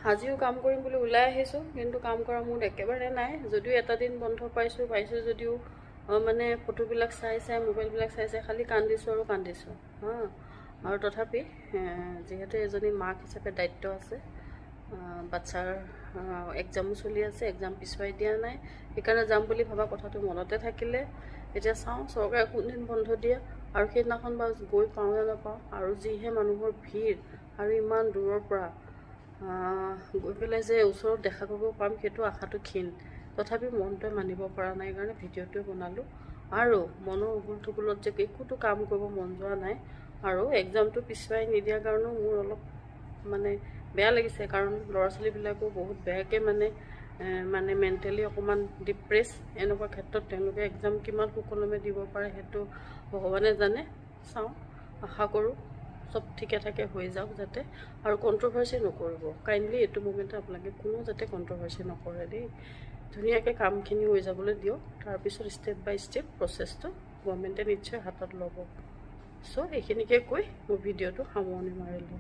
আজিও কাম কৰিম বুলি ওলাই আহিছোঁ, কিন্তু কাম কৰা মুড একেবাৰে নাই। যদিও এটা দিন বন্ধ পাইছোঁ যদিও মানে ফটোবিলাক চাই মোবাইলবিলাক চাই খালি কান্দিছোঁ আৰু কান্দিছোঁ আৰু তথাপি যিহেতু এজনী মাক হিচাপে দায়িত্ব আছে, বাচ্চাৰ এক্সামো চলি আছে, এক্সাম পিছুৱাই দিয়া নাই, সেইকাৰণে যাম বুলি ভবা কথাটো মনতে থাকিলে। এতিয়া চাওঁ চৰকাৰে কোনদিন বন্ধ দিয়ে আৰু সেইদিনাখন বাৰু গৈ পাওঁ নে নাপাওঁ। আৰু যিহে মানুহৰ ভিৰ আৰু ইমান দূৰৰ পৰা গৈ পেলাই যে ওচৰত দেখা কৰিব পাম সেইটো আশাটো ক্ষীণ। তথাপি মনটোৱে মানিব পৰা নাই কাৰণে ভিডিঅ'টোৱে বনালোঁ। আৰু মনৰ উগুল থুগুলত যে একোটো কাম কৰিব মন যোৱা নাই, আৰু এক্সামটো পিছুৱাই নিদিয়াৰ কাৰণেও মোৰ অলপ মানে বেয়া লাগিছে, কাৰণ ল'ৰা ছোৱালীবিলাকো বহুত বেয়াকৈ মানে মেণ্টেলি অকণমান ডিপ্ৰেছ। এনেকুৱা ক্ষেত্ৰত তেওঁলোকে এক্সাম কিমান সুকলমে দিব পাৰে সেইটো ভগৱানে জানে। চাওঁ, আশা কৰোঁ চব ঠিকে ঠাকে হৈ যাওক যাতে, আৰু কণ্ট্ৰভাৰ্চি নকৰিব কাইণ্ডলি। এইটো মুমেণ্টত আপোনালোকে কোনো যাতে কণ্ট্ৰভাৰ্চি নকৰে দেই। ধুনীয়াকৈ কামখিনি হৈ যাবলৈ দিয়ক, তাৰপিছত ষ্টেপ বাই ষ্টেপ প্ৰচেছটো গভৰ্ণমেণ্টে নিশ্চয় হাতত ল'ব। চ' এইখিনিকে কৈ মোৰ ভিডিঅ'টো সামৰণি মাৰিলোঁ।